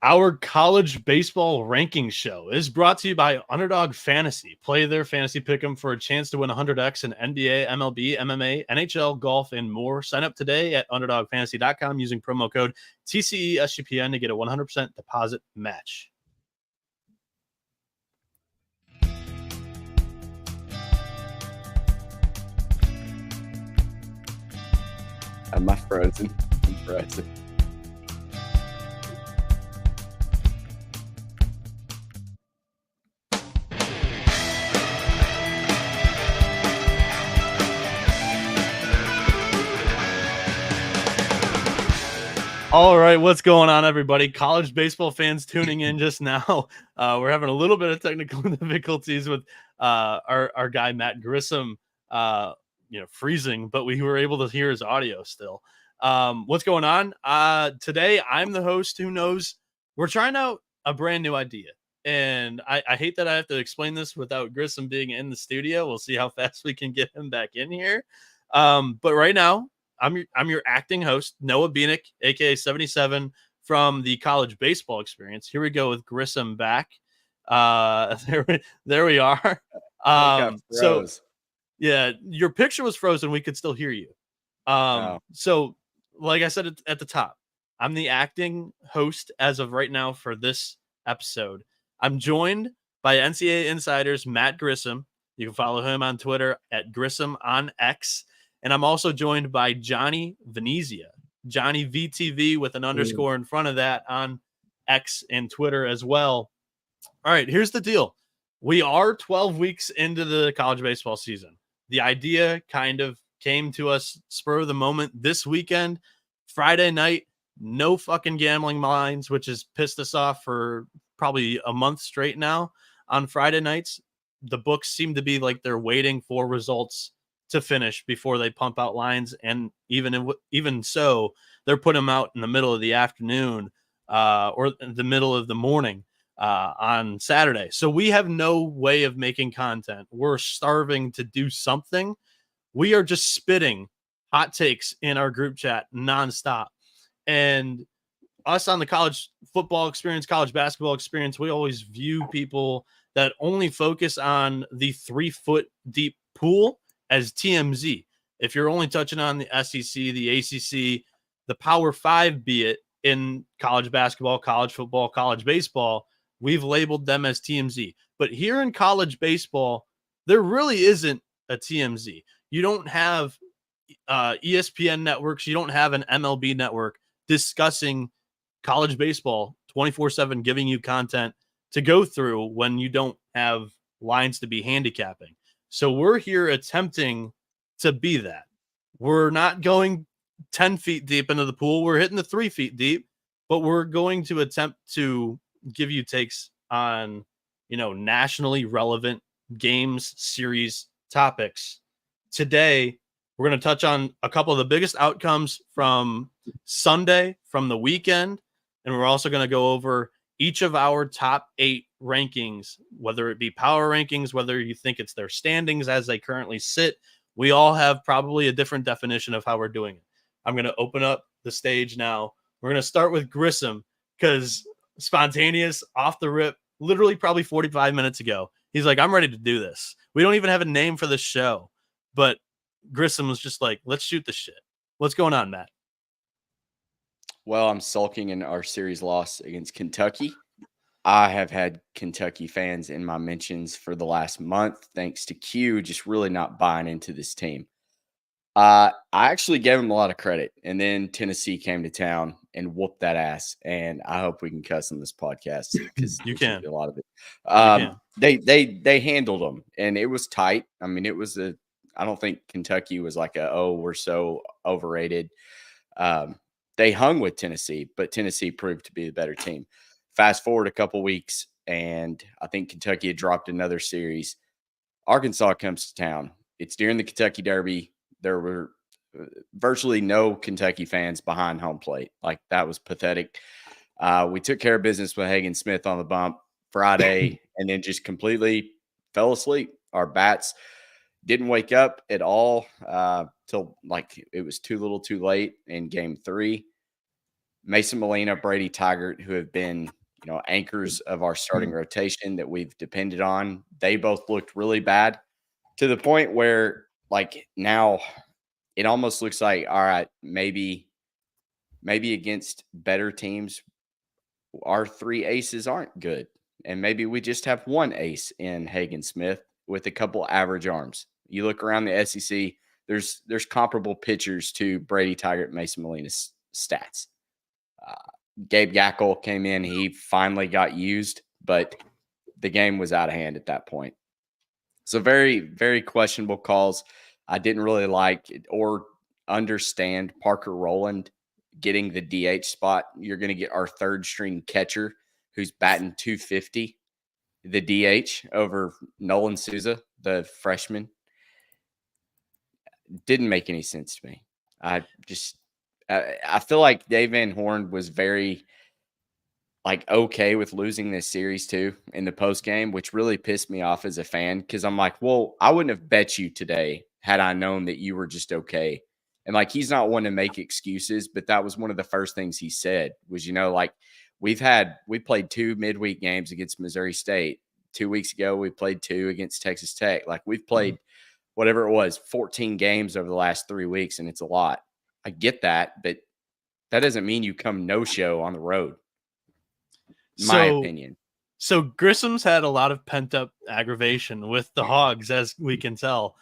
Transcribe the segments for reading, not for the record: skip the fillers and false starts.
Our college baseball ranking show is brought to you by Underdog Fantasy. Play their fantasy pick'em for a chance to win 100x in NBA, MLB, MMA, NHL, golf, and more. Sign up today at underdogfantasy.com using promo code TCESGPN to get a 100% deposit match. Am I frozen? I'm frozen. All right, what's going on, everybody? College baseball fans tuning in just now. We're having a little bit of technical difficulties with our guy Matt Grissom, freezing, but we were able to hear his audio still. What's going on? Today, I'm the host who knows we're trying out a brand new idea. And I hate that I have to explain this without Grissom being in the studio. We'll see how fast we can get him back in here. But right now, I'm your acting host, Noah Bieniek, aka 77 from the college baseball experience. Here we go with Grissom back. There we are. So yeah, your picture was frozen. We could still hear you. So like I said at the top, I'm the acting host as of right now for this episode. I'm joined by NCAA Insider's Matt Grissom. You can follow him on Twitter at Grissom on X. And I'm also joined by Johnny Venezia, Johnny VTV with an underscore in front of that on X and Twitter as well. All right, here's the deal. We are 12 weeks into the college baseball season. The idea kind of came to us spur of the moment this weekend, Friday night, no fucking gambling lines, which has pissed us off for probably a month straight now. On Friday nights, the books seem to be like they're waiting for results to finish before they pump out lines, and even so, they're putting them out in the middle of the afternoon or the middle of the morning on Saturday. So we have no way of making content. We're starving to do something. We are just spitting hot takes in our group chat nonstop. And us on the college football experience, college basketball experience, we always view people that only focus on the 3-foot deep pool as TMZ. If you're only touching on the SEC, the ACC, the Power 5, be it in college basketball, college football, college baseball, we've labeled them as TMZ. But here in college baseball, there really isn't a TMZ. You don't have ESPN networks. You don't have an MLB network discussing college baseball 24/7, giving you content to go through when you don't have lines to be handicapping. So we're here attempting to be that. We're not going 10 feet deep into the pool. We're hitting the 3 feet deep, but we're going to attempt to give you takes on, nationally relevant games, series, topics. Today, we're going to touch on a couple of the biggest outcomes from Sunday, from the weekend, and we're also going to go over each of our top 8 rankings, whether it be power rankings, whether you think it's their standings as they currently sit. We all have probably a different definition of how we're doing it. I'm going to open up the stage now. We're going to start with Grissom because spontaneous, off the rip, literally probably 45 minutes ago. He's like, I'm ready to do this. We don't even have a name for the show, but Grissom was just like, let's shoot the shit. What's going on, Matt? Well, I'm sulking in our series loss against Kentucky. I have had Kentucky fans in my mentions for the last month, thanks to Q just really not buying into this team. I actually gave him a lot of credit, and then Tennessee came to town and whooped that ass. And I hope we can cuss on this podcast because you can a lot of it. They handled them, and it was tight. I mean, it was I don't think Kentucky was like we're so overrated. They hung with Tennessee, but Tennessee proved to be the better team. Fast forward a couple weeks, and I think Kentucky had dropped another series. Arkansas comes to town. It's during the Kentucky Derby. There were virtually no Kentucky fans behind home plate. Like, that was pathetic. We took care of business with Hagen Smith on the bump Friday and then just completely fell asleep. Our bats didn't wake up at all till like it was too little too late in game 3. Mason Molina, Brady Tygart, who have been, anchors of our starting rotation that we've depended on. They both looked really bad to the point where, like, now it almost looks like, all right, maybe against better teams, our three aces aren't good. And maybe we just have one ace in Hagen Smith with a couple average arms. You look around the SEC, there's comparable pitchers to Brady Tygart, Mason Molina's stats. Gabe Gackle came in. He finally got used, but the game was out of hand at that point. So very, very questionable calls. I didn't really like it or understand Parker Rowland getting the DH spot. You're going to get our third string catcher who's batting 250, the DH over Nolan Souza, the freshman. Didn't make any sense to me. I feel like Dave Van Horn was very okay with losing this series too in the post game, which really pissed me off as a fan because I'm like, well, I wouldn't have bet you today had I known that you were just okay. And he's not one to make excuses, but that was one of the first things he said was, we played 2 midweek games against Missouri State. 2 weeks ago, we played 2 against Texas Tech. We've played whatever it was, 14 games over the last 3 weeks, and it's a lot. I get that, but that doesn't mean you come no-show on the road. My opinion. So Grissom's had a lot of pent-up aggravation with the Hogs, as we can tell.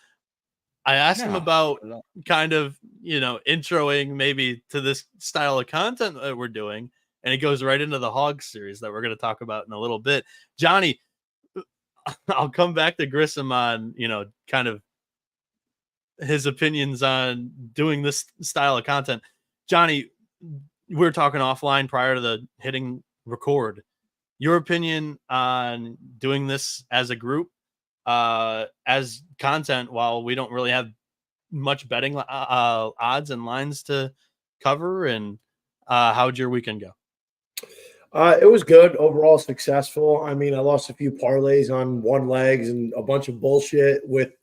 I asked him about kind of, introing maybe to this style of content that we're doing, and it goes right into the Hogs series that we're going to talk about in a little bit. Johnny, I'll come back to Grissom on, kind of his opinions on doing this style of content. Johnny, we were talking offline prior to the hitting record. Your opinion on doing this as a group, as content, while we don't really have much betting odds and lines to cover, and how'd your weekend go? It was good. Overall successful. I mean, I lost a few parlays on one legs and a bunch of bullshit with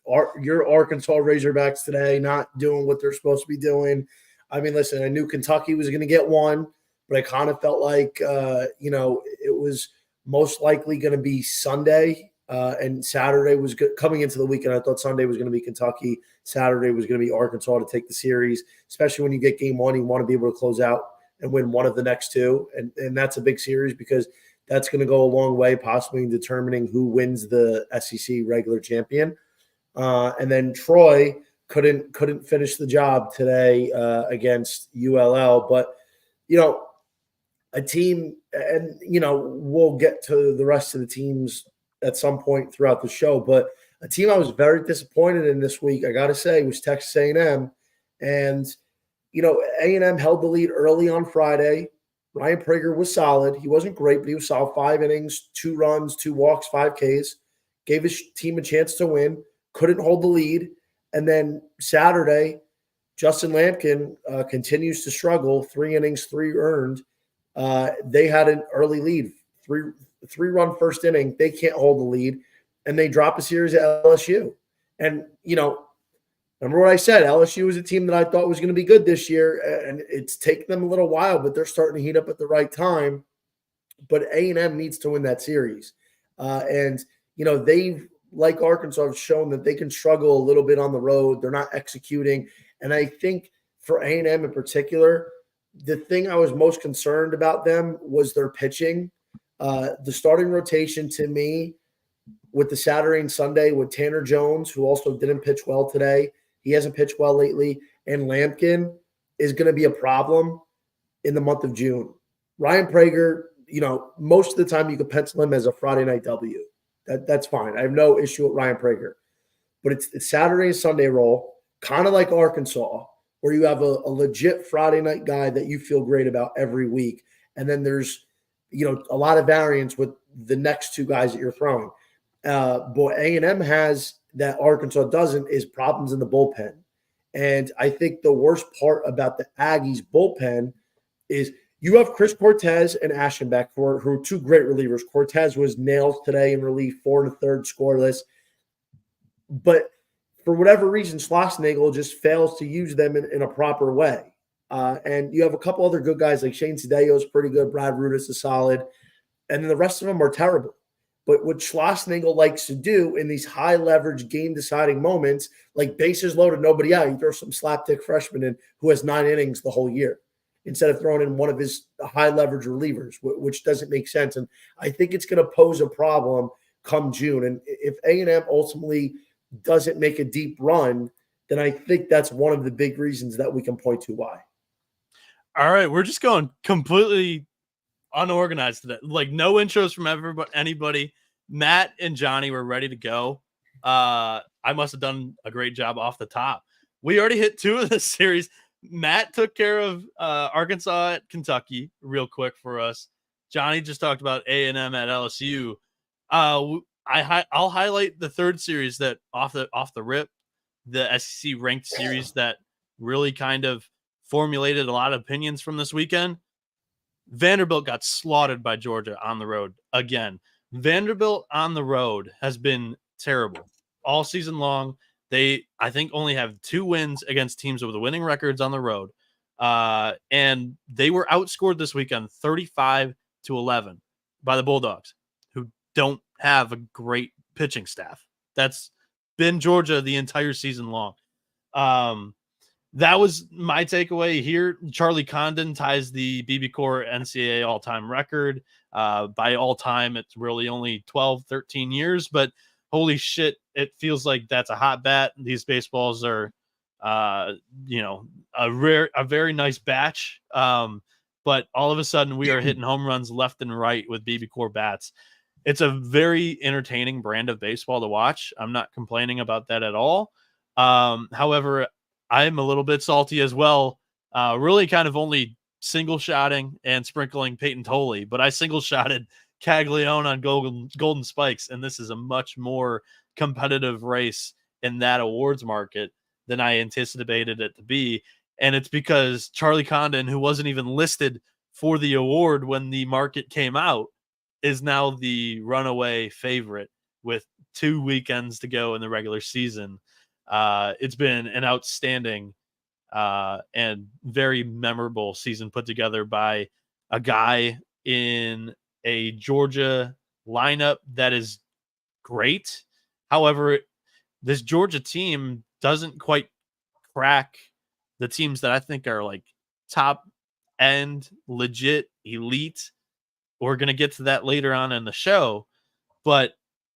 your Arkansas Razorbacks today not doing what they're supposed to be doing. I mean, listen, I knew Kentucky was going to get one, but I kind of felt like, it was most likely going to be Sunday and Saturday was good. Coming into the weekend, I thought Sunday was going to be Kentucky. Saturday was going to be Arkansas to take the series, especially when you get game one, you want to be able to close out and win one of the next two. And that's a big series because that's going to go a long way, possibly in determining who wins the SEC regular champion. And then Troy couldn't finish the job today against ULL. But, a team, and, we'll get to the rest of the teams at some point throughout the show. But a team I was very disappointed in this week, I got to say, was Texas A&M. And A&M held the lead early on Friday. Ryan Prager was solid. He wasn't great, but he was solid. 5 innings, 2 runs, 2 walks, 5 Ks. Gave his team a chance to win. Couldn't hold the lead. And then Saturday, Justin Lampkin continues to struggle. 3 innings, 3 earned. They had an early lead. 3-run first inning. They can't hold the lead. And they drop a series at LSU. And, remember what I said? LSU is a team that I thought was going to be good this year, and it's taken them a little while, but they're starting to heat up at the right time. But A&M needs to win that series. They've, like Arkansas, have shown that they can struggle a little bit on the road. They're not executing. And I think for A&M in particular, the thing I was most concerned about them was their pitching. The starting rotation to me with the Saturday and Sunday with Tanner Jones, who also didn't pitch well today. He hasn't pitched well lately. And Lampkin is going to be a problem in the month of June. Ryan Prager, most of the time you could pencil him as a Friday night W. That's fine. I have no issue with Ryan Prager. But it's Saturday and Sunday roll, kind of like Arkansas, where you have a legit Friday night guy that you feel great about every week. And then there's, a lot of variance with the next 2 guys that you're throwing. But A&M has that Arkansas doesn't is problems in the bullpen. And I think the worst part about the Aggies bullpen is you have Chris Cortez and Aschenbeck, who are 2 great relievers. Cortez was nailed today in relief, 4 1/3 scoreless. But for whatever reason, Schlossnagle just fails to use them in a proper way. And you have a couple other good guys like Shane Cedillo is pretty good. Brad Rudis is solid. And then the rest of them are terrible. But what Schlossnagle likes to do in these high leverage game deciding moments, like bases loaded, nobody out, you throw some slapdick freshman in who has 9 innings the whole year instead of throwing in one of his high leverage relievers, which doesn't make sense. And I think it's going to pose a problem come June. And if A&M ultimately doesn't make a deep run, then I think that's one of the big reasons that we can point to why. All right, we're just going completely unorganized today. Like no intros from anybody. Matt and Johnny were ready to go. I must have done a great job off the top. We already hit 2 of the series. Matt took care of Arkansas at Kentucky real quick for us. Johnny just talked about A&M at LSU. I'll highlight the third series that off the rip, the SEC ranked series that really kind of formulated a lot of opinions from this weekend. Vanderbilt got slaughtered by Georgia on the road again. Vanderbilt on the road has been terrible all season long. They, I think, only have 2 wins against teams with winning records on the road. And they were outscored this weekend 35-11 by the Bulldogs, who don't have a great pitching staff. That's been Georgia the entire season long. That was my takeaway here. Charlie Condon ties the BB Core NCAA all-time record. By all time, it's really only 12, 13 years, but holy shit, it feels like that's a hot bat. These baseballs are, a very nice batch. But all of a sudden we are hitting home runs left and right with BB Core bats. It's a very entertaining brand of baseball to watch. I'm not complaining about that at all. However, I'm a little bit salty as well. Really kind of only single shotting and sprinkling Peyton Tolley, but I single shotted Caglione on golden spikes. And this is a much more competitive race in that awards market than I anticipated it to be. And it's because Charlie Condon, who wasn't even listed for the award when the market came out, is now the runaway favorite with 2 weekends to go in the regular season. It's been an outstanding and very memorable season put together by a guy in a Georgia lineup that is great. However, this Georgia team doesn't quite crack the teams that I think are like top end, legit, elite. We're going to get to that later on in the show, but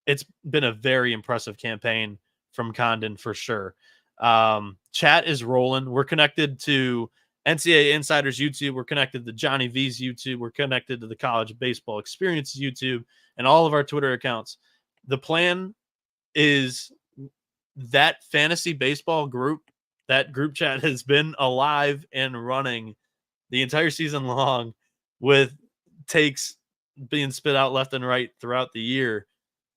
it's been a very impressive campaign from Condon for sure. Chat is rolling. We're connected to NCAA Insiders YouTube. We're connected to Johnny V's YouTube. We're connected to the College Baseball Experience YouTube and all of our Twitter accounts. The plan is that fantasy baseball group, that group chat has been alive and running the entire season long with takes being spit out left and right throughout the year.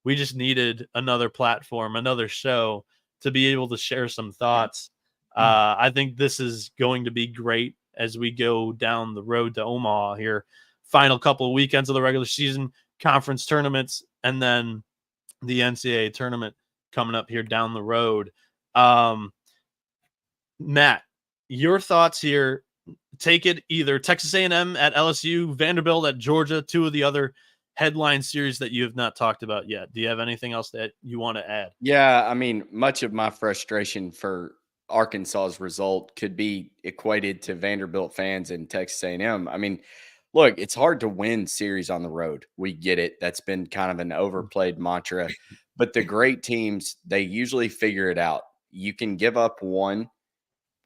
We just needed another platform, another show to be able to share some thoughts. I think this is going to be great as we go down the road to Omaha here. Final couple of weekends of the regular season, conference tournaments, and then the NCAA tournament coming up here down the road. Matt, your thoughts here. Take it either Texas A&M at LSU, Vanderbilt at Georgia, 2 of the other headline series that you have not talked about yet. Do you have anything else that you want to add? Yeah, I mean, much of my frustration for Arkansas's result could be equated to Vanderbilt fans and Texas A&M. I mean, look, it's hard to win series on the road. We get it. That's been kind of an overplayed mantra. But the great teams, they usually figure it out. You can give up one.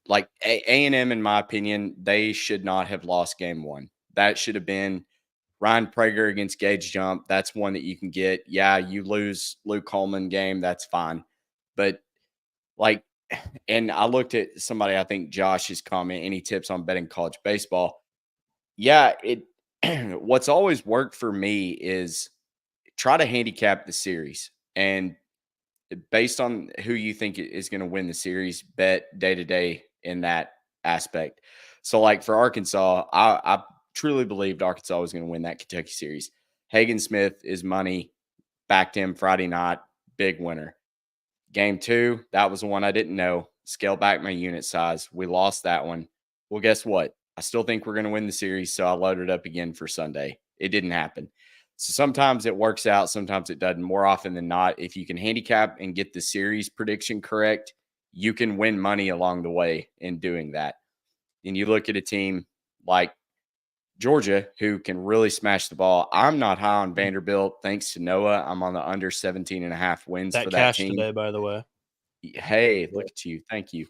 Like A&M, in my opinion, they should not have lost game 1. That should have been Ryan Prager against Gage Jump. That's one that you can get. Yeah, you lose Luke Coleman game. That's fine. But like, and I looked at somebody, I think Josh's comment, any tips on betting college baseball? Yeah, what's always worked for me is try to handicap the series. And based on who you think is going to win the series, bet day to day in that aspect. So like for Arkansas, I truly believed Arkansas was going to win that Kentucky series. Hagen Smith is money, backed him Friday night, big winner. Game 2, that was the one I didn't know. Scale back my unit size. We lost that one. Well, guess what? I still think we're going to win the series, so I loaded up again for Sunday. It didn't happen. So sometimes it works out, sometimes it doesn't. More often than not, if you can handicap and get the series prediction correct, you can win money along the way in doing that. And you look at a team like Georgia, who can really smash the ball. I'm not high on Vanderbilt, thanks to Noah. I'm on the under 17.5 wins for that cash team. today, by the way. Hey, look at you. Thank you.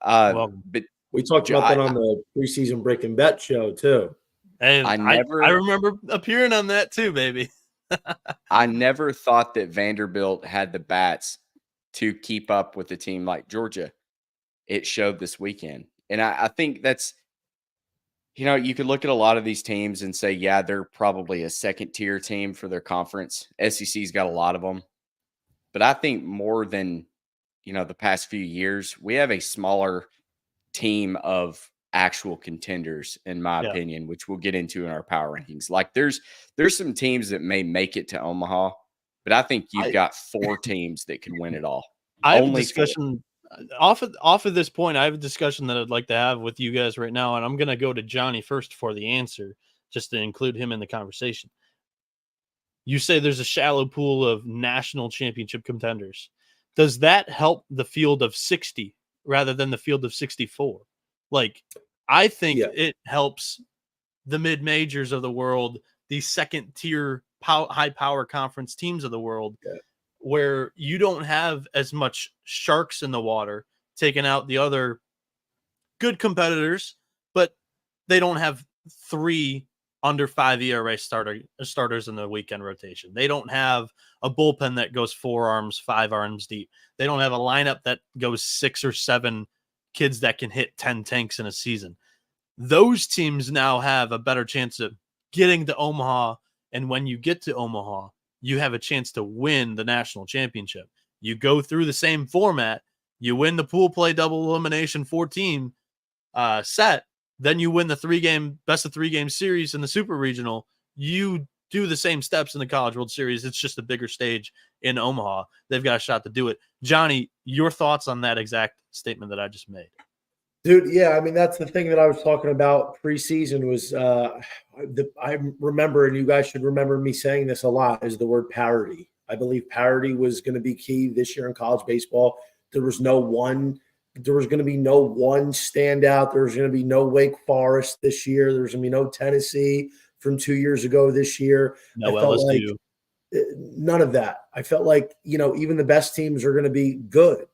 Well, but we talked about that on the preseason Break and Bet show too. And I remember appearing on that too, baby. I never thought that Vanderbilt had the bats to keep up with a team like Georgia. It showed this weekend. And I think that's, you could look at a lot of these teams and say, yeah, they're probably a second tier team for their conference. SEC's got a lot of them. But I think more than, the past few years, we have a smaller team of actual contenders, in my opinion, which we'll get into in our power rankings. Like there's some teams that may make it to Omaha, but I think you've got 4 teams that could win it all. I have a discussion off of this point. I have a discussion that I'd like to have with you guys right now, and I'm going to go to Johnny first for the answer, just to include him in the conversation. You say there's a shallow pool of national championship contenders. Does that help the field of 60 rather than the field of 64? Like, I think it helps the mid-majors of the world, the second-tier high-power conference teams of the world, where you don't have as much sharks in the water taking out the other good competitors, but they don't have 3 under 5 ERA starters in the weekend rotation. They don't have a bullpen that goes 4 arms, 5 arms deep. They don't have a lineup that goes 6 or 7 kids that can hit 10 tanks in a season. Those teams now have a better chance of getting to Omaha. And when you get to Omaha, you have a chance to win the national championship. You go through the same format. You win the pool play double elimination 4-team set. Then you win the best of 3 game series in the super regional. You do the same steps in the College World Series. It's just a bigger stage in Omaha. They've got a shot to do it. Johnny, your thoughts on that exact statement that I just made? Dude, yeah, I mean, that's the thing that I was talking about preseason was I remember, and you guys should remember me saying this a lot, is the word parity. I believe parity was going to be key this year in college baseball. There was going to be no one standout. There was going to be no Wake Forest this year. There's going to be no Tennessee from 2 years ago this year. No LSU. None of that. I felt like, even the best teams are going to be good,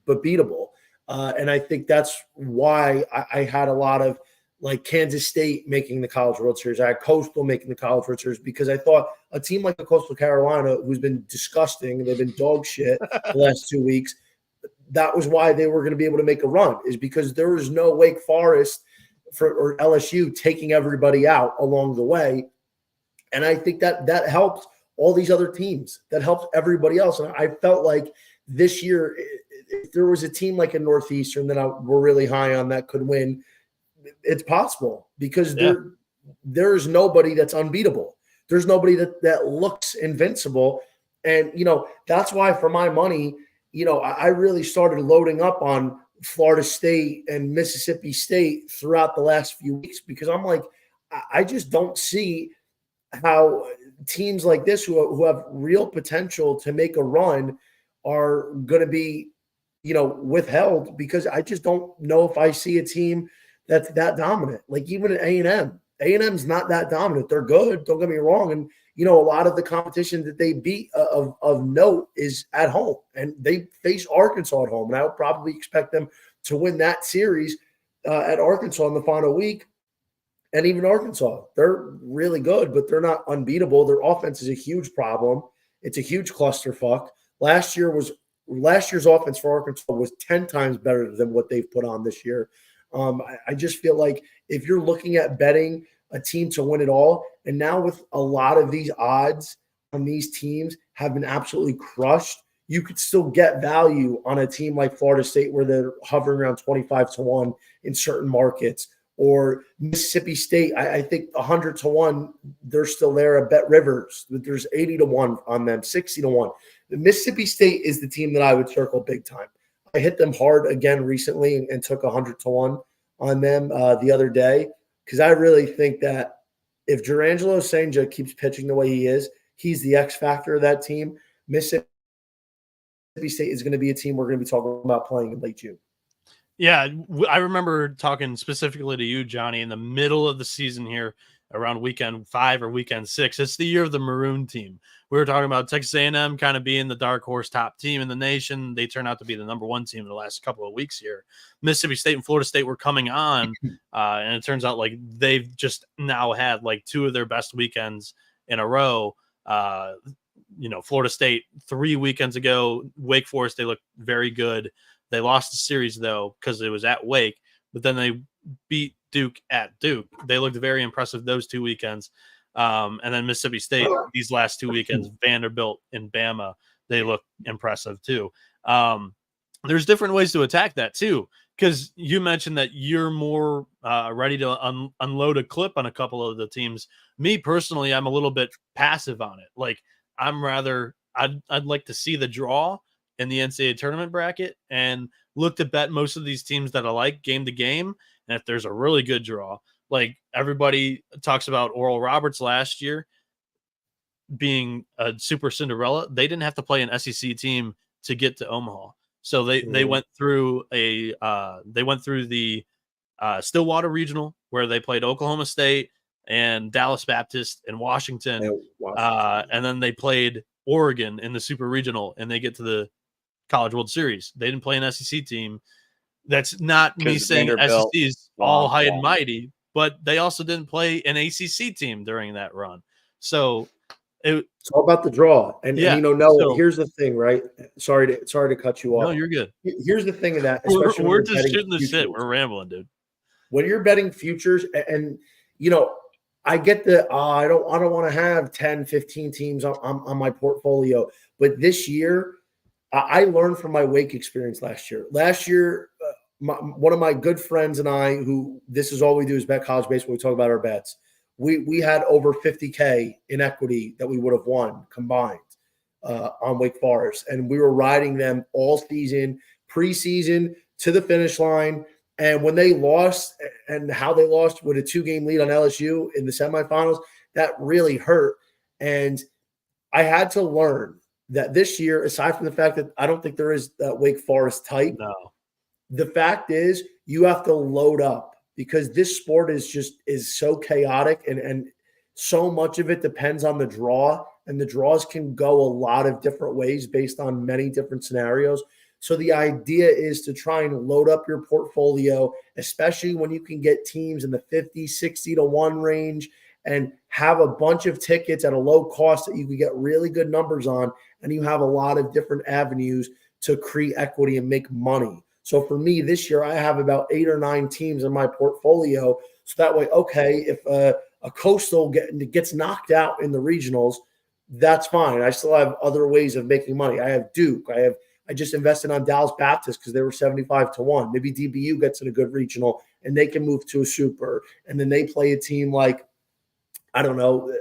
but beatable. And I think that's why I had a lot of like Kansas State making the College World Series. I had Coastal making the College World Series because I thought a team like the Coastal Carolina, who's been disgusting, they've been dog shit the last 2 weeks, that was why they were going to be able to make a run, is because there was no Wake Forest or LSU taking everybody out along the way. And I think that helped all these other teams. That helped everybody else. And I felt like this year, if there was a team like a Northeastern that we're really high on that could win, it's possible because there is nobody that's unbeatable. There's nobody that looks invincible. And, that's why for my money, I really started loading up on Florida State and Mississippi State throughout the last few weeks because I'm like, I just don't see how teams like this who have real potential to make a run are going to be, withheld, because I just don't know if I see a team that's that dominant. Like even at A&M's not that dominant. They're good. Don't get me wrong. And, a lot of the competition that they beat of note is at home, and they face Arkansas at home. And I would probably expect them to win that series at Arkansas in the final week. And even Arkansas, they're really good, but they're not unbeatable. Their offense is a huge problem. It's a huge clusterfuck. Last year's offense for Arkansas was 10 times better than what they've put on this year. I just feel like if you're looking at betting a team to win it all, and now with a lot of these odds on these teams have been absolutely crushed, you could still get value on a team like Florida State where they're hovering around 25-1 in certain markets, or Mississippi State. I think 100-1, they're still there at Bet Rivers. There's 80-1 on them, 60-1. The Mississippi State is the team that I would circle big time. I hit them hard again recently and took 100-1 on them the other day, because I really think that if Jurangelo Senja keeps pitching the way he is, he's the X factor of that team. Mississippi State is going to be a team we're going to be talking about playing in late June. Yeah, I remember talking specifically to you, Johnny, in the middle of the season here around weekend 5 or weekend 6. It's the year of the Maroon team. We were talking about Texas A&M kind of being the dark horse top team in the nation. They turned out to be the number 1 team in the last couple of weeks here. Mississippi State and Florida State were coming on, and it turns out like they've just now had like 2 of their best weekends in a row. Florida State 3 weekends ago, Wake Forest, they looked very good. They lost the series, though, because it was at Wake, but then they beat Duke at Duke. They looked very impressive those 2 weekends. And then Mississippi State, these last 2 weekends, Vanderbilt and Bama, they look impressive, too. There's different ways to attack that, too, because you mentioned that you're more ready to unload a clip on a couple of the teams. Me, personally, I'm a little bit passive on it. Like, I'd like to see the draw in the NCAA tournament bracket and look to bet most of these teams that I like game to game. And if there's a really good draw, like everybody talks about Oral Roberts last year being a super Cinderella, they didn't have to play an SEC team to get to Omaha. So they went through the Stillwater Regional where they played Oklahoma State and Dallas Baptist and Washington. And then they played Oregon in the Super Regional, and they get to the College World Series. They didn't play an SEC team. That's not me saying SEC is all high and mighty, but they also didn't play an ACC team during that run. So it's all about the draw. And here's the thing, right? Sorry to cut you off. No, you're good. Here's the thing of that. We're just shooting the shit. We're rambling, dude. When you're betting futures, and I get I don't want to have 10, 15 teams on my portfolio, but this year I learned from my Wake experience last year. Last year, one of my good friends and I, who this is all we do is bet college baseball. We talk about our bets. We had over 50K in equity that we would have won combined on Wake Forest, and we were riding them all season, preseason to the finish line. And when they lost and how they lost with a 2-game lead on LSU in the semifinals, that really hurt. And I had to learn that this year, aside from the fact that I don't think there is that Wake Forest type, the fact is you have to load up because this sport is so chaotic and so much of it depends on the draw, and the draws can go a lot of different ways based on many different scenarios. So the idea is to try and load up your portfolio, especially when you can get teams in the 50, 60 to 1 range and have a bunch of tickets at a low cost that you can get really good numbers on, and you have a lot of different avenues to create equity and make money. So for me this year, I have about 8 or 9 teams in my portfolio. So that way, okay, if a Coastal gets knocked out in the regionals, that's fine. I still have other ways of making money. I have Duke. I just invested on Dallas Baptist because they were 75 to 1. Maybe DBU gets in a good regional and they can move to a super. And then they play a team like, I don't know,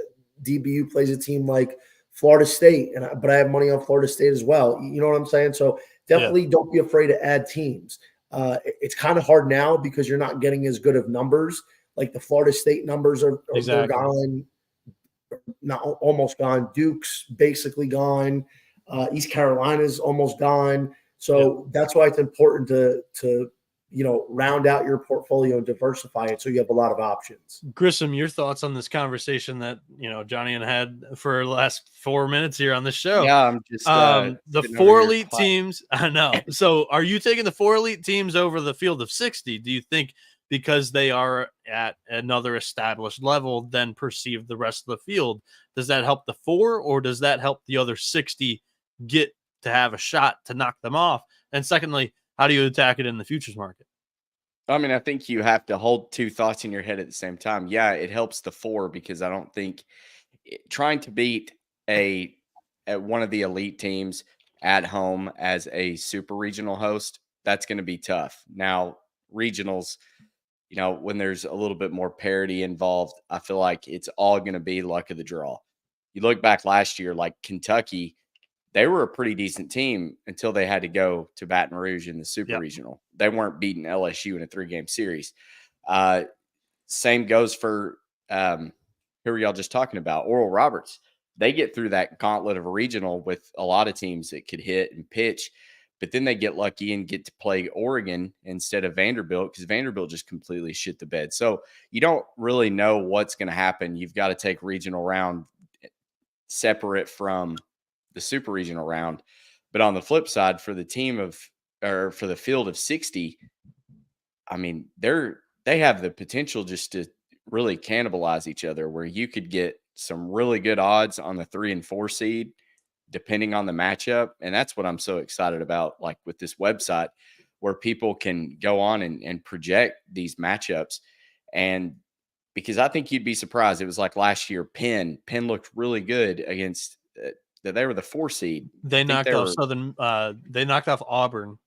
DBU plays a team like Florida State, but I have money on Florida State as well. You know what I'm saying? So definitely don't be afraid to add teams. It's kind of hard now because you're not getting as good of numbers. Like the Florida State numbers are gone, not almost gone. Duke's basically gone. East Carolina's almost gone. So that's why it's important to round out your portfolio and diversify it so you have a lot of options. Grissom, your thoughts on this conversation that Johnny and I had for the last 4 minutes here on the show? Yeah, I'm just the 4 elite teams. I know. So are you taking the 4 elite teams over the field of 60? Do you think because they are at another established level than perceive the rest of the field, does that help the 4 or does that help the other 60 get to have a shot to knock them off? And secondly, how do you attack it in the futures market? I mean, I think you have to hold 2 thoughts in your head at the same time. Yeah, it helps the 4 because I don't think trying to beat one of the elite teams at home as a super regional host, that's going to be tough. Now, regionals, when there's a little bit more parity involved, I feel like it's all going to be luck of the draw. You look back last year, like Kentucky they were a pretty decent team until they had to go to Baton Rouge in the Super Regional. They weren't beating LSU in a 3-game series. Same goes for who are y'all just talking about? Oral Roberts. They get through that gauntlet of a regional with a lot of teams that could hit and pitch, but then they get lucky and get to play Oregon instead of Vanderbilt because Vanderbilt just completely shit the bed. So you don't really know what's going to happen. You've got to take regional round separate from the super regional round. But on the flip side, for the for the field of 60, I mean, they have the potential just to really cannibalize each other, where you could get some really good odds on the 3 and 4 seed, depending on the matchup. And that's what I'm so excited about, like with this website, where people can go on and project these matchups. And because I think you'd be surprised. It was like last year, Penn looked really good against they were the 4 seed. They knocked off they knocked off Auburn.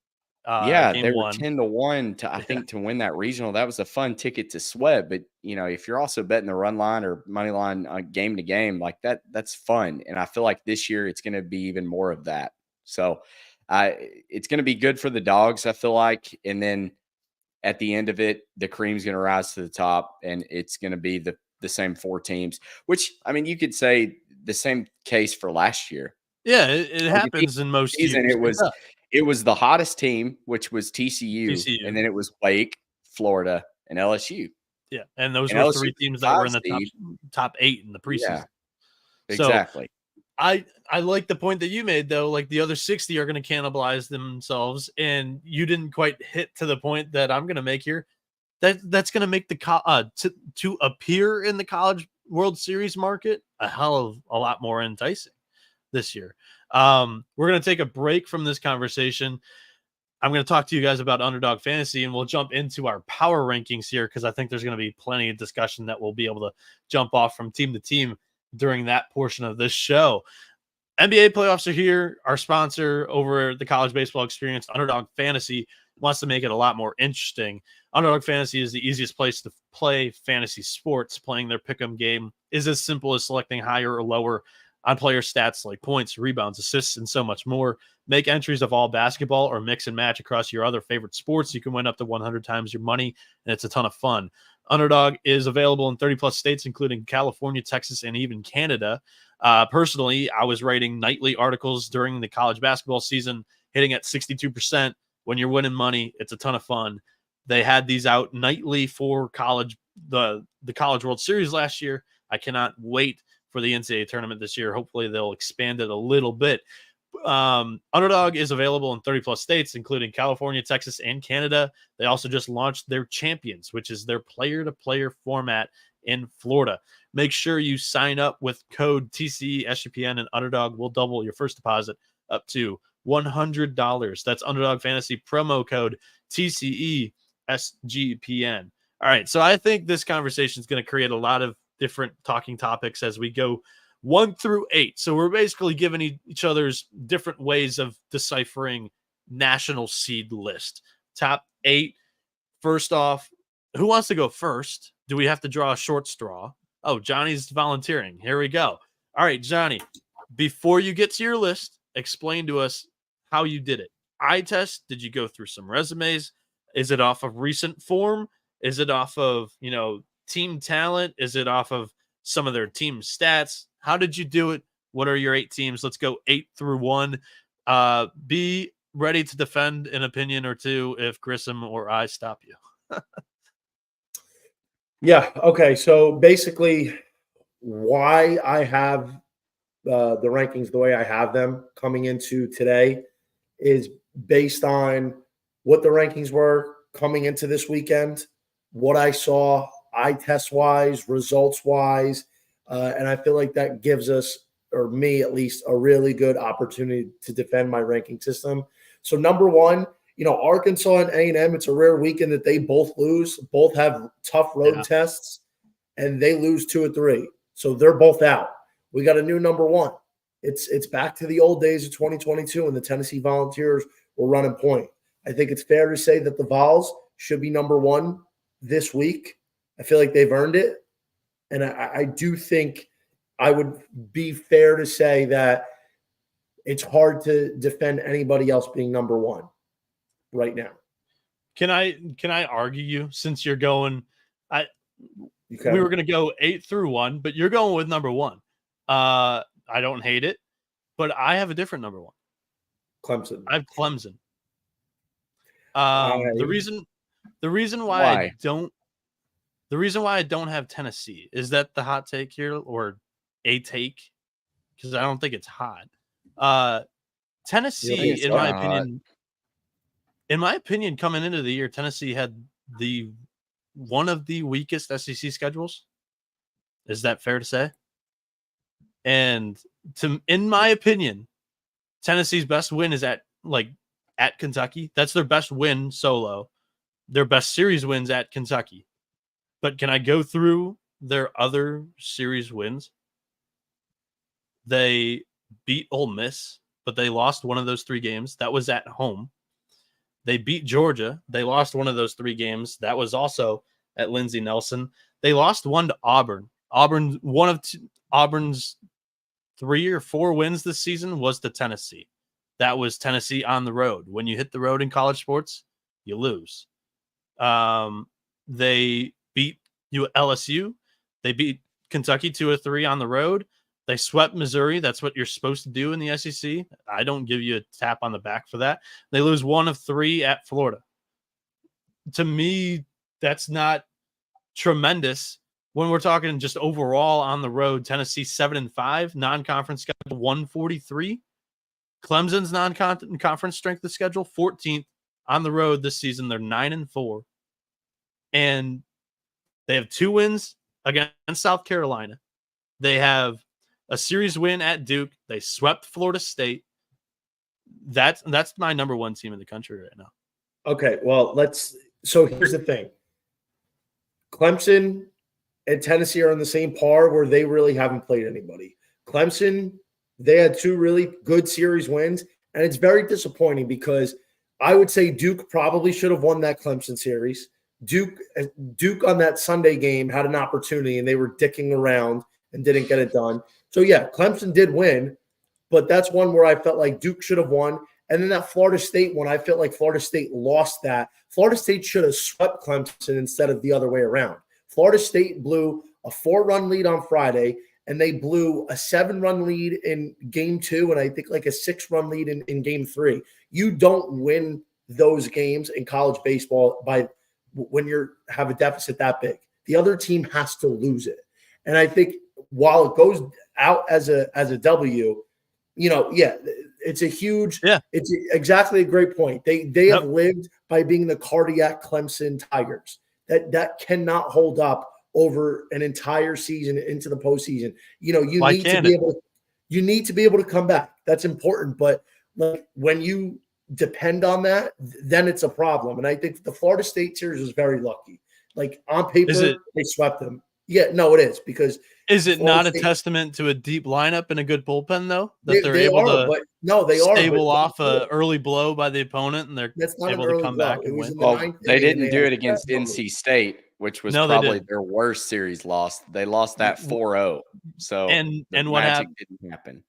They were 1. 10-1 to, I think, to win that regional. That was a fun ticket to sweat. But, if you're also betting the run line or money line game to game, like that's fun. And I feel like this year it's going to be even more of that. So it's going to be good for the dogs, I feel like. And then at the end of it, the cream's going to rise to the top, and it's going to be the same 4 teams, which, I mean, you could say the same case for last year. Yeah, it happens in most season. years. It was the hottest team, which was TCU, and then it was Wake, Florida, and LSU. Yeah, and those were 3 teams that were in the top 8 in the preseason. Yeah, exactly. So I like the point that you made, though. Like, the other 60 are going to cannibalize themselves, and you didn't quite hit to the point that I'm going to make here. That's going to make the to appear in the College World Series market a hell of a lot more enticing this year. We're going to take a break from this conversation. I'm going to talk to you guys about Underdog Fantasy, and we'll jump into our power rankings here, because I think there's going to be plenty of discussion that we'll be able to jump off from team to team during that portion of this show. NBA playoffs are here. Our sponsor over the College Baseball Experience, Underdog Fantasy, wants to make it a lot more interesting. Underdog Fantasy is the easiest place to play fantasy sports. Playing their pick'em game is as simple as selecting higher or lower on player stats like points, rebounds, assists, and so much more. Make entries of all basketball or mix and match across your other favorite sports. You can win up to 100 times your money, and it's a ton of fun. Underdog is available in 30-plus states, including California, Texas, and even Canada. Personally, I was writing nightly articles during the college basketball season, hitting at 62%. When you're winning money, it's a ton of fun. They had these out nightly for college, the College World Series last year. I cannot wait for the NCAA tournament this year. Hopefully they'll expand it a little bit. Underdog is available in 30-plus states, including California, Texas, and Canada. They also just launched their Champions, which is their player-to-player format in Florida. Make sure you sign up with code TCE SGPN, and Underdog will double your first deposit up to $100. That's Underdog Fantasy promo code TCE SGPN. All right, so I think this conversation is going to create a lot of different talking topics as we go 1 through 8. So we're basically giving each other's different ways of deciphering national seed list. Top 8. First off, who wants to go first? Do we have to draw a short straw? Oh, Johnny's volunteering. Here we go. All right, Johnny, before you get to your list, explain to us how you did it. Eye test? Did you go through some resumes? Is it off of recent form? Is it off of, team talent? Is it off of some of their team stats? How did you do it? What are your 8 teams? Let's go 8 through 1. Be ready to defend an opinion or two if Grissom or I stop you. Yeah. Okay. So basically, why I have the rankings the way I have them coming into today is based on what the rankings were coming into this weekend, what I saw eye test wise, results wise. And I feel like that gives us, or me at least, a really good opportunity to defend my ranking system. So number 1, Arkansas and A&M, it's a rare weekend that they both lose. Both have tough road tests, and they lose 2 or 3. So they're both out. We got a new number 1. It's back to the old days of 2022 when the Tennessee Volunteers were running point. I think it's fair to say that the Vols should be number 1 this week. I feel like they've earned it. And I do think I would be fair to say that it's hard to defend anybody else being number one right now. Can I argue you, since you're going? We were going to go 8 through 1, but you're going with number 1. I don't hate it, but I have a different number 1. Clemson. I have Clemson. The reason why I don't have Tennessee, is that the hot take here, or a take? Because I don't think it's hot. Tennessee, in my opinion, coming into the year, Tennessee had one of the weakest SEC schedules. Is that fair to say? And in my opinion, Tennessee's best win is at Kentucky. That's their best win solo. Their best series wins at Kentucky. But can I go through their other series wins? They beat Ole Miss, but they lost one of those 3 games. That was at home. They beat Georgia. They lost one of those 3 games. That was also at Lindsey Nelson. They lost one to Auburn. Auburn's 3 or 4 wins this season was to Tennessee. That was Tennessee on the road. When you hit the road in college sports, you lose. They beat LSU. They beat Kentucky 2-3 on the road. They swept Missouri. That's what you're supposed to do in the SEC. I don't give you a tap on the back for that. They lose 1 of 3 at Florida. To me, that's not tremendous. When we're talking just overall on the road, Tennessee 7-5, non-conference schedule 143. Clemson's non-conference strength of schedule 14th on the road this season. They're 9-4, and they have 2 wins against South Carolina. They have a series win at Duke. They swept Florida State. That's my number 1 team in the country right now. Okay, well, so here's the thing. Clemson and Tennessee are on the same par where they really haven't played anybody. Clemson, they had 2 really good series wins, and it's very disappointing because I would say Duke probably should have won that Clemson series. Duke on that Sunday game had an opportunity, and they were dicking around and didn't get it done. So, yeah, Clemson did win, but that's one where I felt like Duke should have won. And then that Florida State one, I felt like Florida State lost that. Florida State should have swept Clemson instead of the other way around. Florida State blew a 4-run lead on Friday, and they blew a 7-run lead in game 2, and I think like a 6-run lead in game 3. You don't win those games in college baseball when you have a deficit that big. The other team has to lose it. And I think while it goes out as a W, it's a huge – it's exactly a great point. They have lived by being the cardiac Clemson Tigers. That cannot hold up over an entire season into the postseason. You need to be able to come back. That's important. But when you depend on that, then it's a problem. And I think the Florida State series was very lucky. Like on paper, they swept them. Yeah, no, it is because is it Florida not a testament to a deep lineup and a good bullpen though that they're able to stable off a early blow by the opponent and they're able to come back and win? Well, they didn't do it against NC State, which was probably their worst series loss. They lost that 4-0. So and what happened? Didn't happen.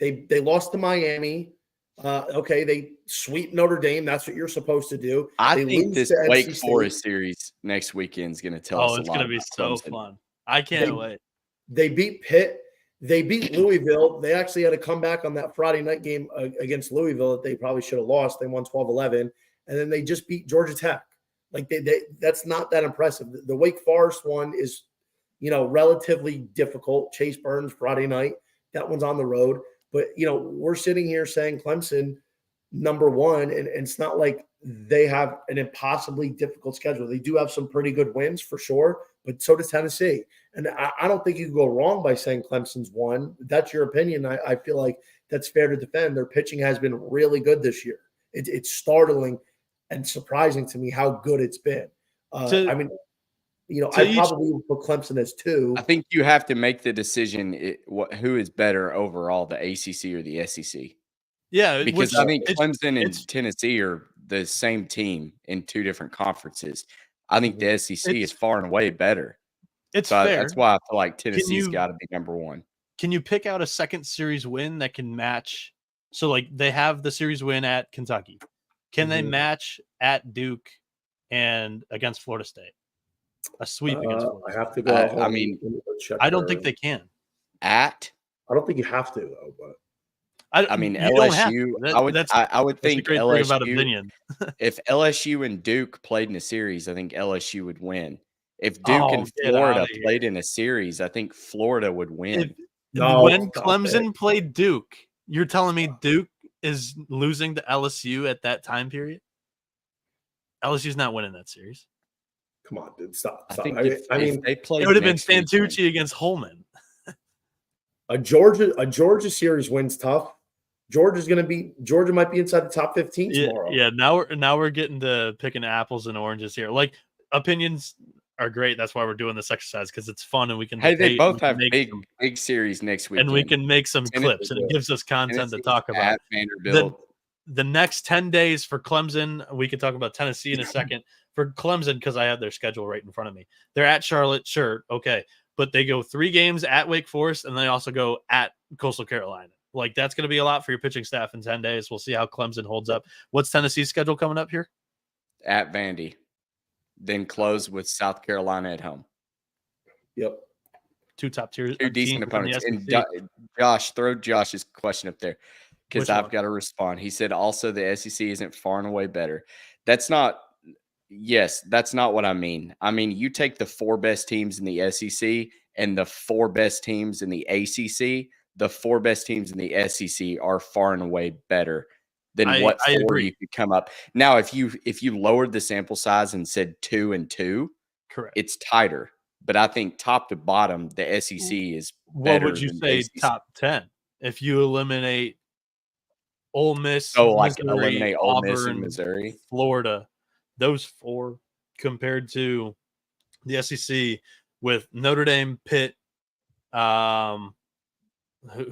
They lost to Miami. They sweep Notre Dame. That's what you're supposed to do. I think this Wake Forest series next weekend is going to tell us a lot. Oh, it's going to be so fun. I can't wait. They beat Pitt. They beat Louisville. They actually had to come back on that Friday night game against Louisville that they probably should have lost. They won 12-11. And then they just beat Georgia Tech. Like that's not that impressive. The Wake Forest one is, relatively difficult. Chase Burns Friday night. That one's on the road. But, we're sitting here saying Clemson number 1, and it's not like they have an impossibly difficult schedule. They do have some pretty good wins for sure, but so does Tennessee. And I don't think you can go wrong by saying Clemson's 1. That's your opinion. I feel like that's fair to defend. Their pitching has been really good this year. It's startling and surprising to me how good it's been. I probably would put Clemson as 2. I think you have to make the decision who is better overall, the ACC or the SEC. Yeah, because I think Clemson and Tennessee are the same team in 2 different conferences. I think the SEC is far and away better. It's fair. That's why I feel like Tennessee's got to be number 1. can you pick out a second series win that can match? So like they have the series win at Kentucky. Can they match at Duke and against Florida State? A sweep against Florida State. I have to go. I mean, I don't think they can. I don't think you have to though, but I mean, LSU. I would think LSU. About opinion. If LSU and Duke played in a series, I think LSU would win. If Duke and Florida played in a series, I think Florida would win. When Clemson played Duke, you're telling me Duke is losing to LSU at that time period? LSU's not winning that series. Come on, dude, stop. I mean, they played. It would have been Santucci against Holman. A Georgia series wins tough. Georgia might be inside the top 15 tomorrow. Yeah, now we're getting to picking apples and oranges here. Like opinions are great. That's why we're doing this exercise, because it's fun and we can. Hey, they both have big series next week, and we can make some clips, and it gives us content to talk about. Vanderbilt. The next 10 days for Clemson, we can talk about Tennessee in a second. For Clemson, because I have their schedule right in front of me, they're at Charlotte, sure, okay, but they go 3 games at Wake Forest, and they also go at Coastal Carolina. Like, that's going to be a lot for your pitching staff in 10 days. We'll see how Clemson holds up. What's Tennessee's schedule coming up here? At Vandy. Then close with South Carolina at home. Yep. 2 top tier. 2 decent opponents. And Josh, throw Josh's question up there, because I've got to respond. He said also the SEC isn't far and away better. That's not what I mean. I mean, you take the 4 best teams in the SEC and the 4 best teams in the ACC. The 4 best teams in the SEC are far and away better than what 4 you could come up. Now, if you lowered the sample size and said 2 and 2, correct, it's tighter. But I think top to bottom, the SEC is better. What would you say top 10 if you eliminate Ole Miss? Eliminate Ole Miss and Missouri, Florida, those 4 compared to the SEC with Notre Dame, Pitt,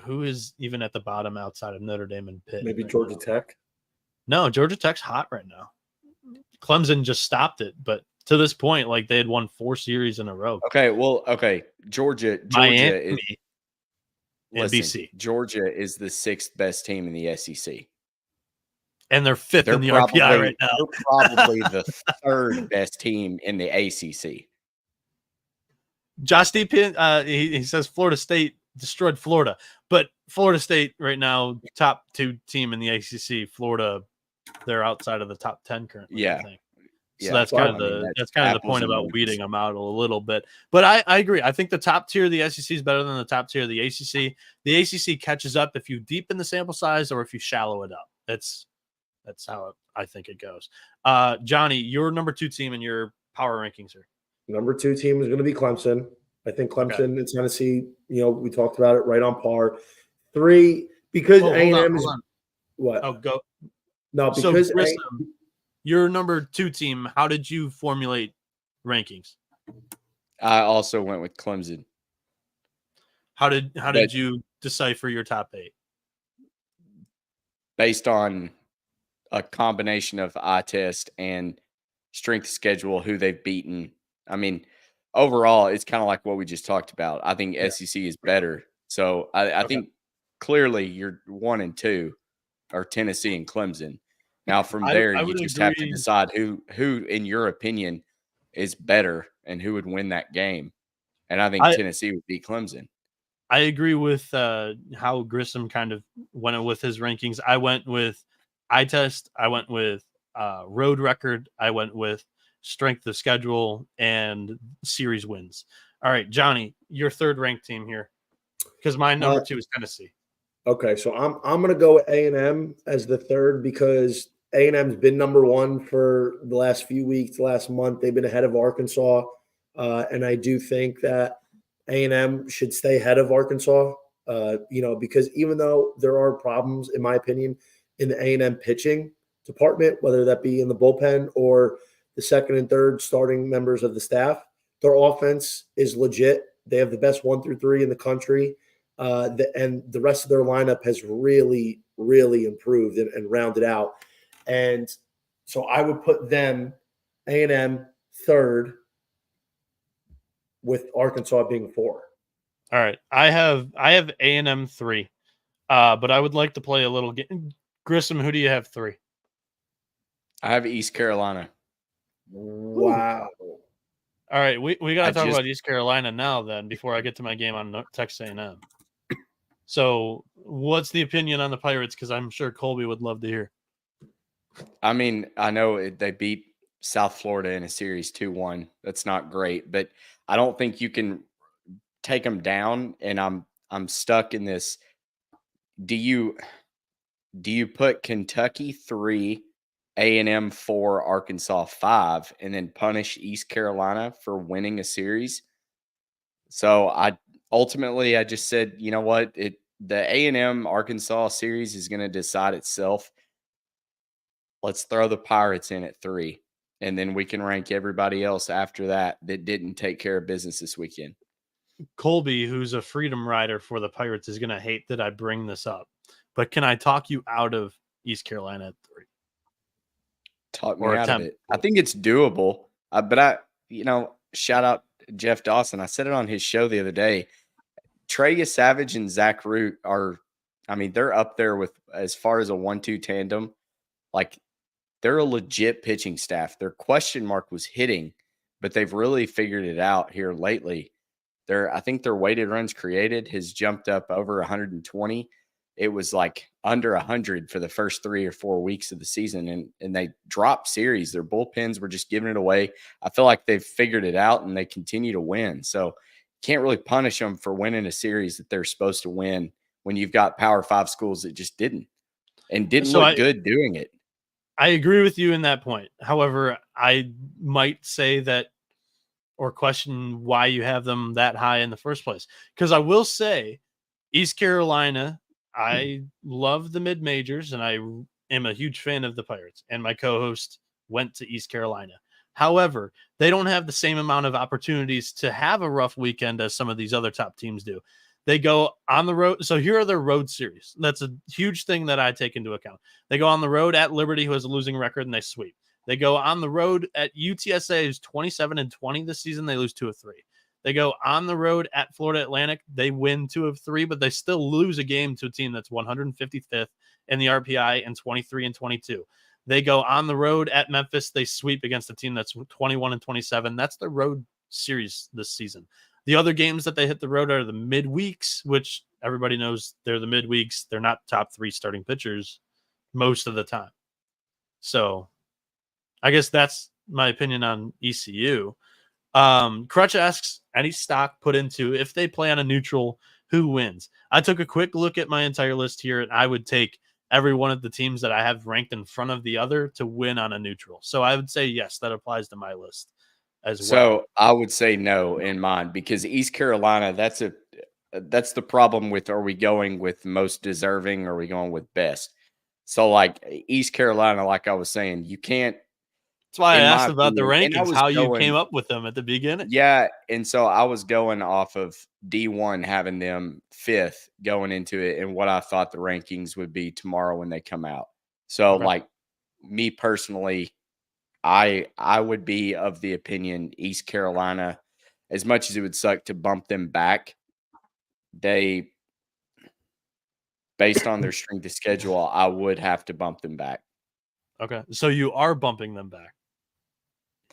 who is even at the bottom outside of Notre Dame and Pitt? Maybe Georgia Tech? No, Georgia Tech's hot right now. Clemson just stopped it, but to this point, like, they had won 4 series in a row. Okay. Georgia Miami, is BC. Georgia is the 6th best team in the SEC. And they're 5th in the RPI right now. They're probably the 3rd best team in the ACC. Josh Deep, he says Florida State destroyed Florida, but Florida State right now, top 2 team in the ACC. Florida, they're outside of the top 10 currently. Yeah. I think. So that's kind of the point about weeding them out a little bit. But I agree. I think the top tier of the SEC is better than the top tier of the ACC. The ACC catches up if you deepen the sample size or if you shallow it up. That's how I think it goes. Johnny, your number 2 team in your power rankings here. Number 2 team is going to be Clemson. I think Clemson and Tennessee, we talked about it, right on par. 3, because A&M is what? Oh, go. No, because your number 2 team, how did you formulate rankings? I also went with Clemson. How did you decipher your top 8? Based on a combination of eye test and strength of schedule, who they've beaten. I mean, overall, it's kind of like what we just talked about. I think SEC is better. So I think clearly your 1 and 2 are Tennessee and Clemson. Now from there, you just have to decide who, in your opinion, is better and who would win that game. And I think Tennessee would beat Clemson. I agree with how Grissom kind of went with his rankings. I went with eye test. I went with road record. I went with strength of schedule and series wins. All right, Johnny, your 3rd ranked team here, because my number 2 is Tennessee. Okay, so I'm going to go with A&M as the 3rd because A&M's been number 1 for the last few weeks, the last month. They've been ahead of Arkansas, and I do think that A&M should stay ahead of Arkansas, because even though there are problems, in my opinion, in the A&M pitching department, whether that be in the bullpen or the 2nd and 3rd starting members of the staff, their offense is legit. They have the best 1 through 3 in the country, and the rest of their lineup has really, really improved and rounded out. And so I would put them, A&M, 3rd, with Arkansas being 4. All right. I have A&M 3. But I would like to play a little game. Grissom, who do you have 3? I have East Carolina. Wow. All right, we got to talk just about East Carolina now then before I get to my game on Texas A&M. So, what's the opinion on the Pirates? Because I'm sure Colby would love to hear. I mean, I know they beat South Florida in a series 2-1. That's not great, but I don't think you can take them down. And I'm stuck in this. Do you put Kentucky 3, A&M 4, Arkansas 5, and then punish East Carolina for winning a series? So I just said, you know what? The A&M Arkansas series is going to decide itself. Let's throw the Pirates in at 3, and then we can rank everybody else after that didn't take care of business this weekend. Colby, who's a freedom rider for the Pirates, is going to hate that I bring this up. But can I talk you out of East Carolina at 3? Talk me out of it. I think it's doable. But shout out Jeff Dawson. I said it on his show the other day. Trey Savage and Zach Root they're up there with, as far as a 1-2 tandem. Like, they're a legit pitching staff. Their question mark was hitting, but they've really figured it out here lately. I think their weighted runs created has jumped up over 120. It was like under 100 for the first 3 or 4 weeks of the season, and they dropped series. Their bullpens were just giving it away. I feel like they've figured it out, and they continue to win. So can't really punish them for winning a series that they're supposed to win when you've got Power 5 schools that just didn't look good doing it. I agree with you in that point. However, I might say that or question why you have them that high in the first place. Because I will say East Carolina, I love the mid-majors, and I am a huge fan of the Pirates, and my co-host went to East Carolina. However, they don't have the same amount of opportunities to have a rough weekend as some of these other top teams do. They go on the road. So here are their road series. That's a huge thing that I take into account. They go on the road at Liberty, who has a losing record, and they sweep. They go on the road at UTSA, who's 27-20 this season. They lose 2 of 3. They go on the road at Florida Atlantic. They win 2 of 3, but they still lose a game to a team that's 155th in the RPI and 23-22. They go on the road at Memphis. They sweep against a team that's 21-27. That's their road series this season. The other games that they hit the road are the midweeks, which everybody knows they're the midweeks. They're not top 3 starting pitchers most of the time. So I guess that's my opinion on ECU. Crutch asks, any stock put into if they play on a neutral, who wins? I took a quick look at my entire list here, and I would take every one of the teams that I have ranked in front of the other to win on a neutral. So I would say, yes, that applies to my list as well. So I would say no in mine, because East Carolina, that's the problem with, are we going with most deserving or are we going with best? So like East Carolina, like I was saying, you can't. That's why I asked about the rankings, how you came up with them at the beginning. Yeah, and so I was going off of D1 having them 5th going into it, and what I thought the rankings would be tomorrow when they come out. So like me personally, I would be of the opinion East Carolina, as much as it would suck to bump them back, based on their strength of schedule, I would have to bump them back. Okay, so you are bumping them back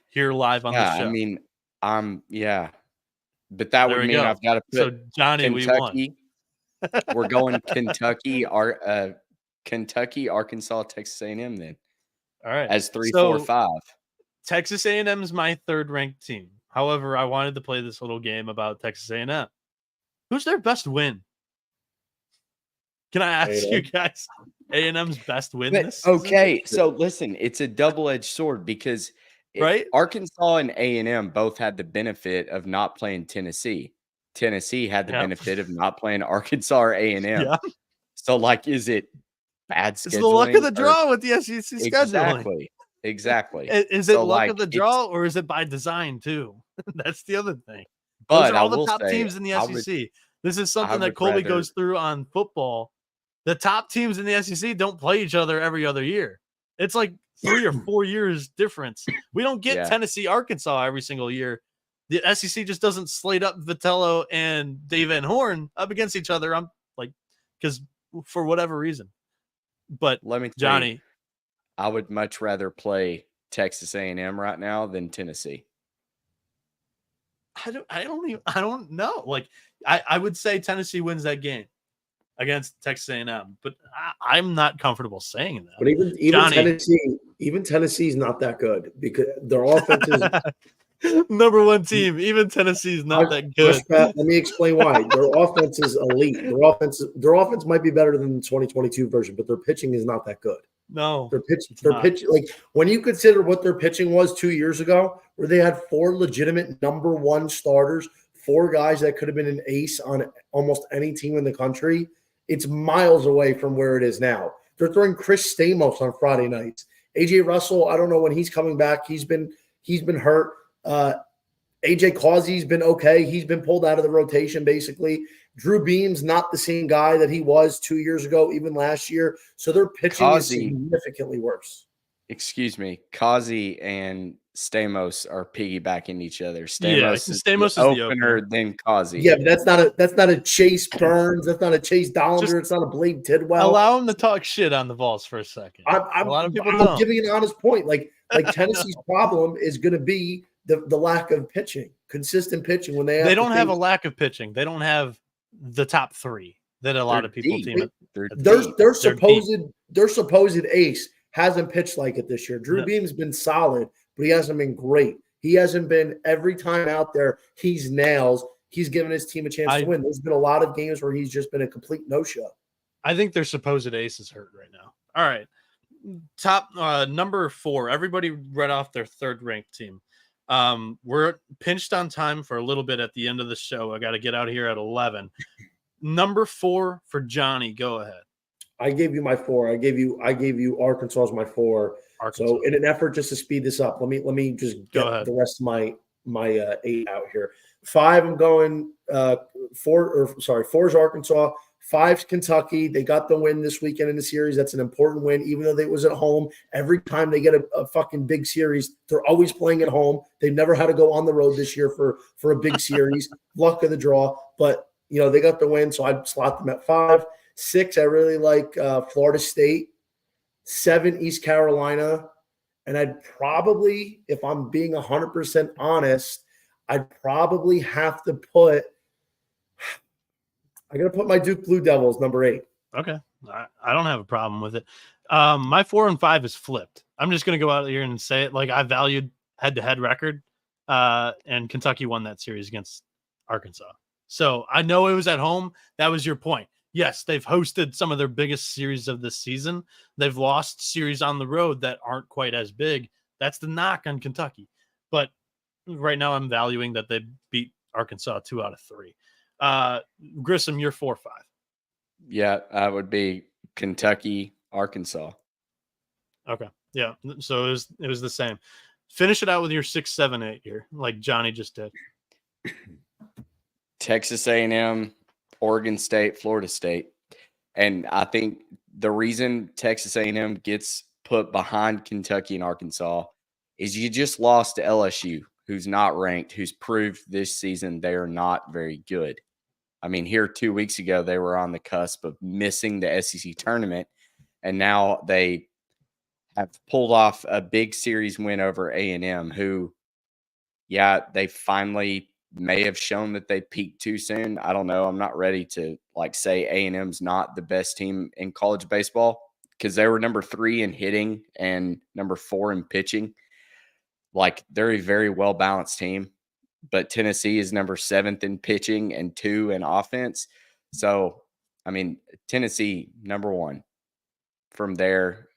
here live on the show. I mean, but that would mean I've got to put Johnny, Kentucky. We're going Kentucky, Arkansas, Texas A&M then. All right, as 3, 4, 5. Texas A&M is my 3rd ranked team. However, I wanted to play this little game about Texas A&M. Who's their best win? Can I ask you guys A&M's best win this season? Okay, so listen, it's a double-edged sword, because Arkansas and A&M both had the benefit of not playing Tennessee. Tennessee had the benefit of not playing Arkansas or A&M. Yeah. So, like, is it bad scheduling? It's the luck of the draw with the SEC scheduling. Exactly. Is it luck of the draw, or is it by design too? That's the other thing. But those are all the top teams in the SEC. This is something that Colby goes through on football. The top teams in the SEC don't play each other every other year. It's like 3 or 4 years difference. We don't get Tennessee, Arkansas every single year. The SEC just doesn't slate up Vitello and Dave Van Horn up against each other. I'm like, because for whatever reason. But let me Johnny, I would much rather play Texas A&M right now than Tennessee. I don't know. Like I would say Tennessee wins that game against Texas A&M, but I'm not comfortable saying that. But even Johnny, Tennessee's not that good because their offense is number one team. Even Tennessee's not that good. Let me explain why. Their offense is elite. Their offense might be better than the 2022 version, but their pitching is not that good. No, their pitch. Like when you consider what their pitching was 2 years ago, where they had 4 legitimate number 1 starters, 4 guys that could have been an ace on almost any team in the country. It's miles away from where it is now. They're throwing Chris Stamos on Friday nights. AJ Russell, I don't know when he's coming back. He's been hurt. AJ Causey's been okay. He's been pulled out of the rotation basically. Drew Beam's not the same guy that he was 2 years ago, even last year. So their pitching is significantly worse. Excuse me. Causey and Stamos are piggybacking each other. Stamos is the opener, then Causey. Yeah, but that's not a Chase Burns. That's not a Chase Dollander. It's not a Blade Tidwell. Allow him to talk shit on the Vols for a second. A lot of people I'm giving an honest point. Like Tennessee's problem is going to be the lack of pitching, consistent pitching when they don't have a lack of pitching. They don't have the top 3 that a lot of people team. Their supposed ace hasn't pitched like it this year. Drew Beam's been solid, but he hasn't been great. He hasn't been every time out there. He's nails. He's given his team a chance to win. There's been a lot of games where he's just been a complete no-show. I think their supposed ace is hurt right now. All right, top number 4. Everybody read off their third-ranked team. We're pinched on time for a little bit at the end of the show. I got to get out here at 11. Number 4 for Johnny. Go ahead. I gave you my 4. I gave you Arkansas as my 4. Arkansas. So in an effort just to speed this up, let me just get the rest of my 8 out here. 5, I'm going 4 is Arkansas. 5's Kentucky. They got the win this weekend in the series. That's an important win, even though they was at home. Every time they get a fucking big series, they're always playing at home. They've never had to go on the road this year for a big series. Luck of the draw. But, they got the win, so I'd slot them at 5. 6, I really like Florida State. 7, East Carolina. And I'd probably, if I'm being 100% honest, I'd probably have to put – I'm going to put my Duke Blue Devils number 8. Okay. I don't have a problem with it. My 4 and 5 is flipped. I'm just going to go out here and say it. Like, I valued head-to-head record, and Kentucky won that series against Arkansas. So I know it was at home. That was your point. Yes, they've hosted some of their biggest series of this season. They've lost series on the road that aren't quite as big. That's the knock on Kentucky. But right now I'm valuing that they beat Arkansas 2 out of 3. Grissom, you're 4-5. Yeah, that would be Kentucky, Arkansas. Okay. Yeah. So it was the same. Finish it out with your 6, 7, 8 here, like Johnny just did. Texas A&M, Oregon State, Florida State. And I think the reason Texas A&M gets put behind Kentucky and Arkansas is you just lost to LSU, who's not ranked, who's proved this season they are not very good. I mean, here 2 weeks ago, they were on the cusp of missing the SEC tournament, and now they have pulled off a big series win over A&M, who, they finally may have shown that they peaked too soon. I don't know. I'm not ready to say A&M's not the best team in college baseball because they were number 3 in hitting and number 4 in pitching. They're a very well-balanced team, but Tennessee is number 7th in pitching and 2 in offense. So, I mean, Tennessee, number 1. From there,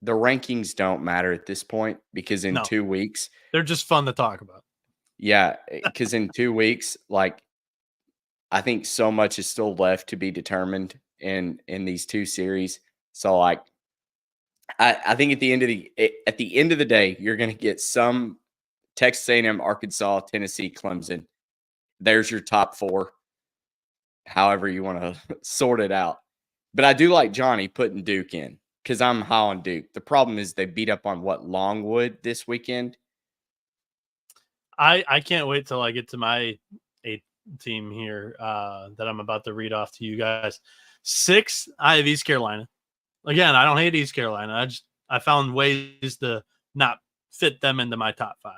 the rankings don't matter at this point because in 2 weeks – they're just fun to talk about. Yeah, because in 2 weeks, I think so much is still left to be determined in these 2 series. So, I think at the end of the day, you're going to get some Texas A&M, Arkansas, Tennessee, Clemson. There's your top 4, however you want to sort it out. But I do like Johnny putting Duke in. because I'm high on Duke. The problem is they beat up on Longwood this weekend. I can't wait till I get to my 8th team here that I'm about to read off to you guys. 6, I have East Carolina. Again, I don't hate East Carolina. I found ways to not fit them into my top 5.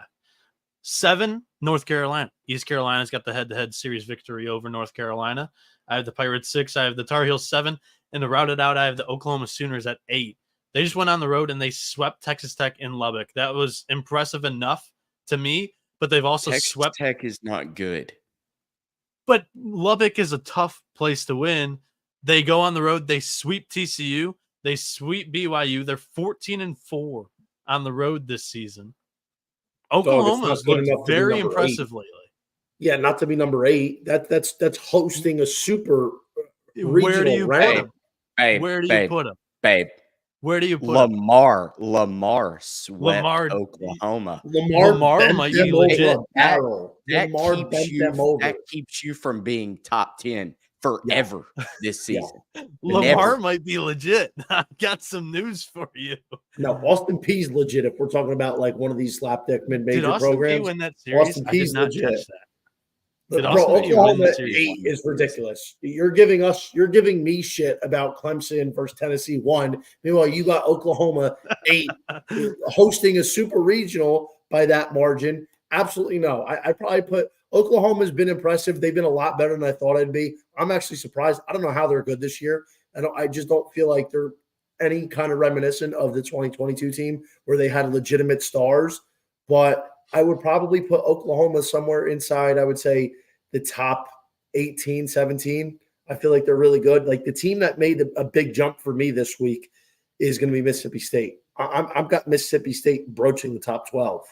7, North Carolina. East Carolina's got the head-to-head series victory over North Carolina. I have the Pirates 6. I have the Tar Heels 7. And to route it out, I have the Oklahoma Sooners at 8. They just went on the road and they swept Texas Tech in Lubbock. That was impressive enough to me, but they've also swept. Tech is not good. But Lubbock is a tough place to win. They go on the road. They sweep TCU. They sweep BYU. They're 14-4 on the road this season. Oklahoma's looked very impressive lately. Yeah, not to be number 8. That's hosting a super regional round. Where do you put them? Babe. Where do you put Lamar swept Oklahoma. Lamar might be legit. That keeps you from being top 10 forever this season. Yeah. Lamar might be legit. I got some news for you. No, Austin Peay's legit. If we're talking about like one of these slapdick mid-major programs, Austin Peay win that series? Austin Peay's legit. Catch that. Oklahoma 8 is ridiculous. You're giving me shit about Clemson versus Tennessee 1. Meanwhile, you got Oklahoma 8 hosting a super regional by that margin. Absolutely no. I probably put Oklahoma's been impressive. They've been a lot better than I thought I'd be. I'm actually surprised. I don't know how they're good this year. I just don't feel like they're any kind of reminiscent of the 2022 team where they had legitimate stars. But I would probably put Oklahoma somewhere inside, I would say, the top 18, 17. I feel like they're really good. Like the team that made a big jump for me this week is going to be Mississippi State. I've got Mississippi State broaching the top 12.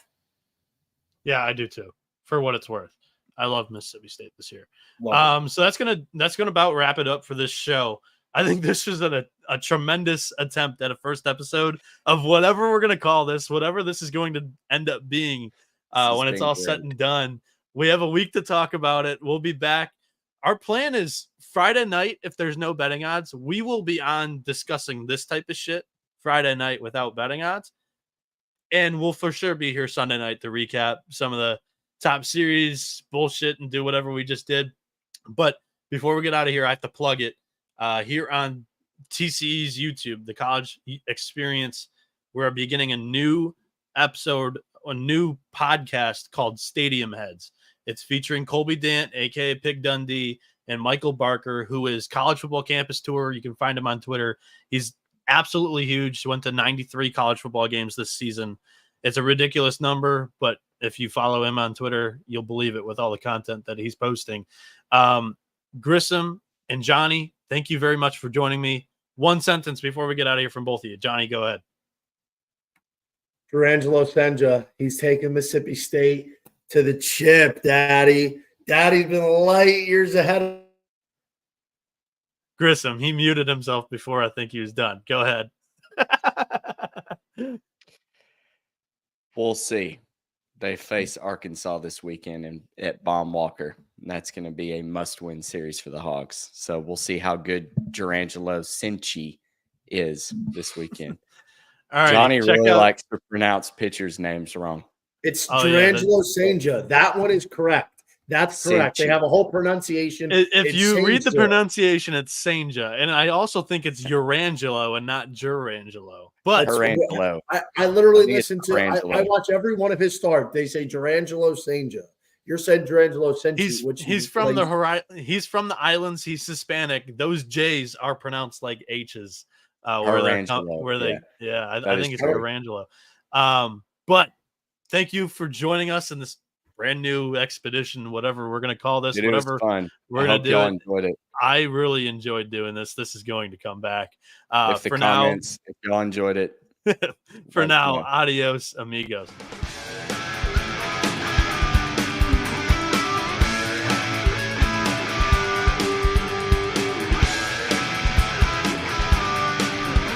Yeah, I do too, for what it's worth. I love Mississippi State this year. So that's gonna about wrap it up for this show. I think this was a tremendous attempt at a first episode of whatever we're going to call this, whatever this is going to end up being when it's all said and done. We have a week to talk about it. We'll be back. Our plan is Friday night, if there's no betting odds, we will be on discussing this type of shit Friday night without betting odds. And we'll for sure be here Sunday night to recap some of the top series bullshit and do whatever we just did. But before we get out of here, I have to plug it. Here on TCE's YouTube, the College Experience, we're beginning a new episode, a new podcast called Stadium Heads. It's featuring Colby Dant, aka Pig Dundee, and Michael Barker, who is College Football Campus Tour. You can find him on Twitter. He's absolutely huge. He went to 93 college football games this season. It's a ridiculous number, but if you follow him on Twitter, you'll believe it with all the content that he's posting. Grissom and Johnny, thank you very much for joining me. One sentence before we get out of here from both of you. Johnny, go ahead. Durangelo Senja, he's taking Mississippi State to the chip, Daddy. Daddy's been light years ahead. Grissom, he muted himself before I think he was done. Go ahead. We'll see. They face Arkansas this weekend and at Baum-Walker. That's going to be a must-win series for the Hogs. So we'll see how good Durangelo Senchi is this weekend. All right, Johnny really likes to pronounce pitchers' names wrong. It's Durangelo Senja. That one is correct. That's correct. Senja. They have a whole pronunciation. If you read the pronunciation, it's Senja. And I also think it's Urangelo and not Durangelo. But I literally listen to I watch every one of his starts. They say Durangelo Senja. You're saying Durangelo Senja. He's from the islands. He's Hispanic. Those J's are pronounced like H's. I think it's Durangelo. But thank you for joining us in this brand new expedition, whatever we're going to call this. It was fun. We're going to do it. Enjoyed it. I really enjoyed doing this. This is going to come back. If y'all enjoyed it. For now, adios, amigos.